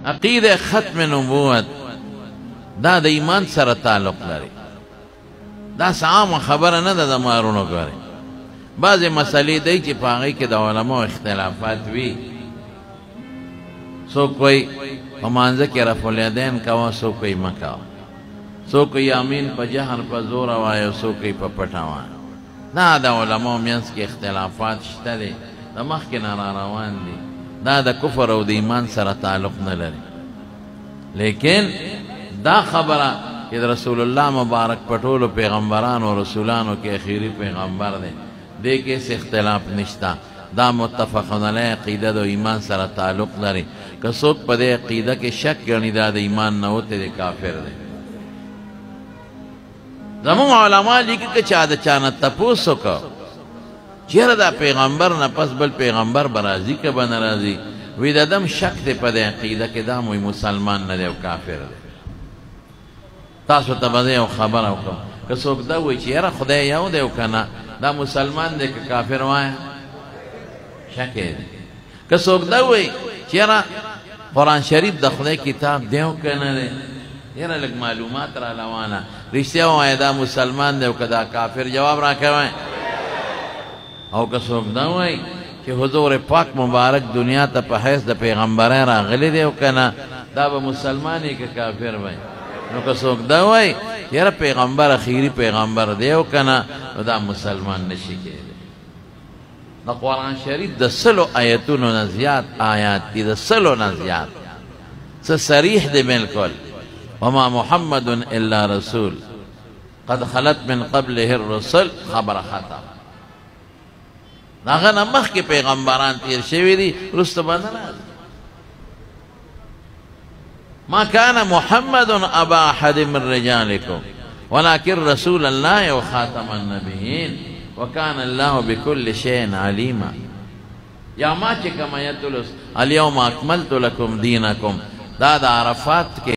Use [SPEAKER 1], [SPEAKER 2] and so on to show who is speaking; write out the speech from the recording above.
[SPEAKER 1] عقیده ختم نبوت دا د ایمان سره تعلق لري. دا عامه خبره نه ده د مارونو ګورې. بعضې مسلې دی چې په هغې کې د علماو اختلافات وي. څوک وایي په مانځه کې رفع الیدین کوه، څوک وایي مه کوه، څوک وایي امین په جهر په زوره وایه، څوک وایي په پټه وایه. دا د علماو منځ کې اختلافات شته دی، د مخکې نه را روان دي. دا د کفر او د ایمان سره تعلق نه لري. لیکن دا خبره چې د رسول الله مبارک په ټولو پیغمبرانو او رسولانو کې اخیری پیغمبر دی، دې کې هېڅ اختلاف نشته. دا متفقون علیه عقیده د ایمان سره تعلق لري. که څوک په دې عقیده کې شک ګڼي دا د ایمان نه وتی دی، کافر دی. زموږ علما لیکي که چا د چا نه تپوس وکړه چېرې دا پیغمبر نه پس بل پیغمبر به راځي که به نه راځي، وی د دم شک دی په دې عقیده کې، دا موی مسلمان نه دی او کافر دی. تاسو ته به زه یو خبره وکړم، که څوک دا وایي چې یاره خدای یو دی او که نه، دا مسلمان دی که کافر وایه؟ شک دی. که څوک دا وایي چې یاره قرآن شریف د خدای کتاب دی او که نه دی، یاره لږ معلومات را روانه، رښتیا ووایه دا مسلمان دی او که دا کافر، جواب را کوئ. او که څوک دا وایي چې حضور پاک مبارک دنیا ته په حیث د پیغمبرۍ راغلی دی او که نه، دا به مسلمان یې که کافر وایي. نو که څوک دا وایي چې یاره پیغمبر اخیری پیغمبر دی او که نه، نو دا مسلمان نشي کېدی. د قرآن شریف د 100 آیتونو نه زیات آیات دي، د 100 نه زیات، څه صریح دی بالکل. وما محمد الا رسول قد خلت من قبله الرسل، خبره ختم. هغه نه مخکې پیغمبران تیر شوي دي، وروسته به نه راځي. ما كان محمد ابا احد من رجالكم ولكن رسول الله وخاتم النبيين وكان الله بكل شيء عليما. یا ما چې کوم آیت اليوم اکملت لكم دینکم، دا د عرفات کې